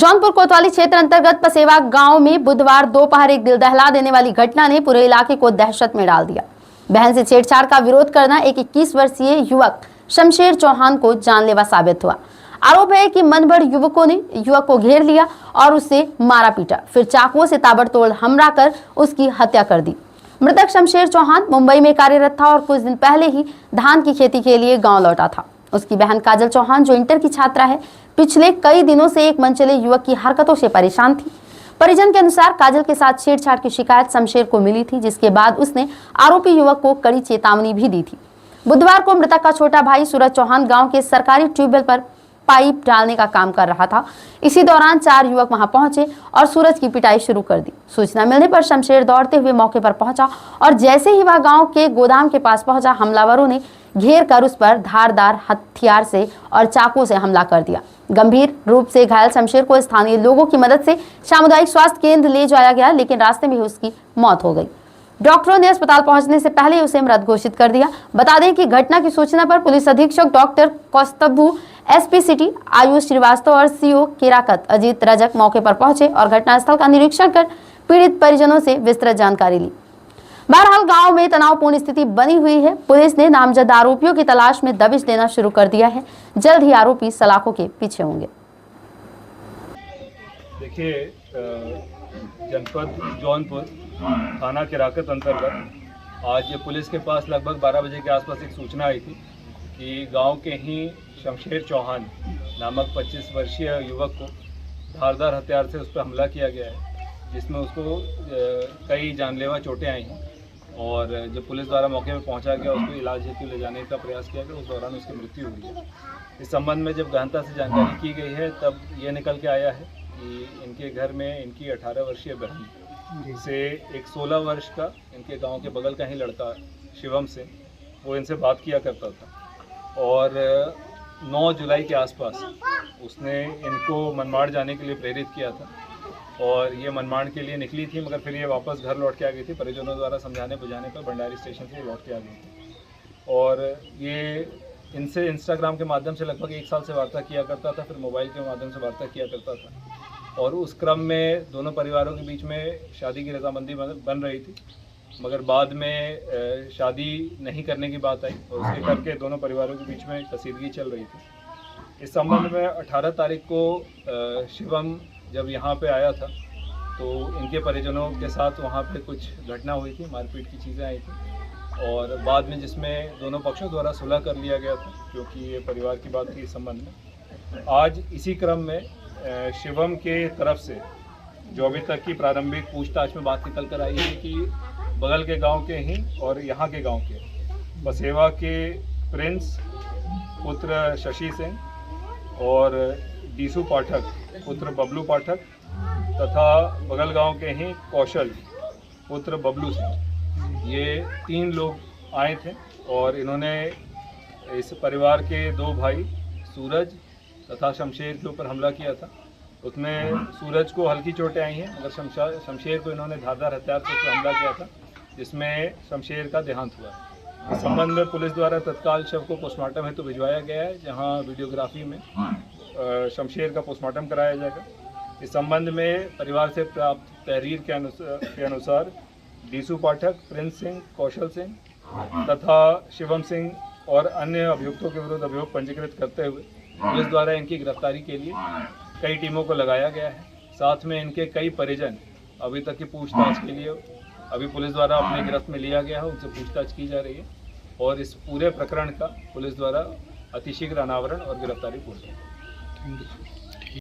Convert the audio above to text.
जौनपुर कोतवाली क्षेत्र अंतर्गत पसेवा गांव में बुधवार दोपहर एक दिल दहला देने वाली घटना ने पूरे इलाके को दहशत में डाल दिया। बहन से छेड़छाड़ का विरोध करना एक 21 वर्षीय युवक शमशेर चौहान को जानलेवा साबित हुआ। आरोप है कि मनभर युवकों ने युवक को घेर लिया और उससे मारा पीटा, फिर चाकुओं से ताबड़तोड़ हमला कर उसकी हत्या कर दी। मृतक शमशेर चौहान मुंबई में कार्यरत था और कुछ दिन पहले ही धान की खेती के लिए गाँव लौटा था। उसकी बहन काजल चौहान, जो इंटर की छात्रा है, पिछले कई दिनों से एक मनचले युवक की हरकतों से परेशान थी। परिजन के अनुसार काजल के साथ छेड़छाड़ की शिकायत शमशेर को मिली थी, जिसके बाद उसने आरोपी युवक को कड़ी चेतावनी भी दी थी। बुधवार को मृतक का छोटा भाई सूरज चौहान गांव के सरकारी ट्यूबवेल पर पाइप डालने का काम कर रहा था। इसी दौरान 4 युवक वहां पहुंचे और सूरज की पिटाई शुरू कर दी। सूचना मिलने पर शमशेर दौड़ते हुए मौके पर पहुंचा और जैसे ही वह गांव के गोदाम के पास पहुंचा, हमलावरों ने घेर कर उस पर धारदार हथियार से और चाकू से हमला कर दिया। गंभीर रूप से घायल शमशेर को स्थानीय लोगों की मदद से सामुदायिक स्वास्थ्य केंद्र ले जाया गया, लेकिन रास्ते में ही उसकी मौत हो गई। डॉक्टरों ने अस्पताल पहुंचने से पहले उसे मृत घोषित कर दिया। बता दें कि घटना की सूचना पर पुलिस अधीक्षक doctor Kaustubh, SP city Ayush Shrivastava और सीओ केराकत अजीत रजक मौके पर पहुंचे और घटनास्थल का निरीक्षण कर पीड़ित परिजनों से विस्तृत जानकारी ली। बहरहाल गांव में तनावपूर्ण स्थिति बनी हुई है। पुलिस ने नामजद आरोपियों की तलाश में दबिश देना शुरू कर दिया है। जल्द ही आरोपी सलाखों के पीछे होंगे। देखिए, जनपद जौनपुर थाना केराकत अंतर्गत आज पुलिस के पास लगभग 12 बजे के आसपास एक सूचना आई थी कि गांव के ही शमशेर चौहान नामक 25 वर्षीय युवक को धारदार हथियार से उस पर हमला किया गया है, जिसमें उसको कई जानलेवा चोटें आई हैं। और जब पुलिस द्वारा मौके पर पहुंचा गया, उसको इलाज हेतु ले जाने का प्रयास किया गया, उस दौरान उसकी मृत्यु हुई है। इस संबंध में जब गहनता से जानकारी की गई है, तब ये निकल के आया है कि इनके घर में इनकी 18 वर्षीय बहन से एक 16 वर्ष का इनके गांव के बगल का ही लड़का शिवम से वो इनसे बात किया करता था और 9 जुलाई के आसपास उसने इनको मनमाड़ जाने के लिए प्रेरित किया था और ये मनमाड़ के लिए निकली थी, मगर फिर ये वापस घर लौट के आ गई थी। परिजनों द्वारा समझाने बुझाने पर भंडारी स्टेशन से लौट के आ गई थी और ये इनसे इंस्टाग्राम के माध्यम से लगभग 1 साल से वार्ता किया करता था, फिर मोबाइल के माध्यम से वार्ता किया करता था और उस क्रम में दोनों परिवारों के बीच में शादी की रजामंदी बन रही थी, मगर बाद में शादी नहीं करने की बात आई और उसके करके दोनों परिवारों के बीच में कसीदगी चल रही थी। इस संबंध में 18 तारीख को शिवम जब यहाँ पे आया था तो इनके परिजनों के साथ वहाँ पे कुछ घटना हुई थी, मारपीट की चीज़ें आई थी और बाद में जिसमें दोनों पक्षों द्वारा सुलह कर लिया गया था, क्योंकि ये परिवार की बात थी। इस संबंध में आज इसी क्रम में शिवम के तरफ से जो अभी तक की प्रारंभिक पूछताछ में बात निकल कर आई है कि बगल के गांव के ही और यहाँ के गांव के बसेवा के प्रिंस पुत्र शशि सिंह और डीसू पाठक पुत्र बबलू पाठक तथा बगल गांव के ही कौशल पुत्र बबलू सिंह, ये 3 लोग आए थे और इन्होंने इस परिवार के 2 भाई सूरज तथा शमशेर के ऊपर हमला किया था। उसमें सूरज को हल्की चोटें आई हैं, मगर शमशेर को इन्होंने धारदार हथियार से हमला किया था, जिसमें शमशेर का देहांत हुआ है। इस संबंध में पुलिस द्वारा तत्काल शव को पोस्टमार्टम हेतु भिजवाया गया है, जहां वीडियोग्राफी में शमशेर का पोस्टमार्टम कराया जाएगा। इस संबंध में परिवार से प्राप्त तहरीर के अनुसार डीसू पाठक, प्रिंस सिंह, कौशल सिंह तथा शिवम सिंह और अन्य अभियुक्तों के विरुद्ध अभियोग पंजीकृत करते हुए पुलिस द्वारा इनकी गिरफ्तारी के लिए कई टीमों को लगाया गया है। साथ में इनके कई परिजन अभी तक की पूछताछ के लिए अभी पुलिस द्वारा अपने गिरफ्त में लिया गया है, उनसे पूछताछ की जा रही है और इस पूरे प्रकरण का पुलिस द्वारा अतिशीघ्र अनावरण और गिरफ्तारी पूर्ण है।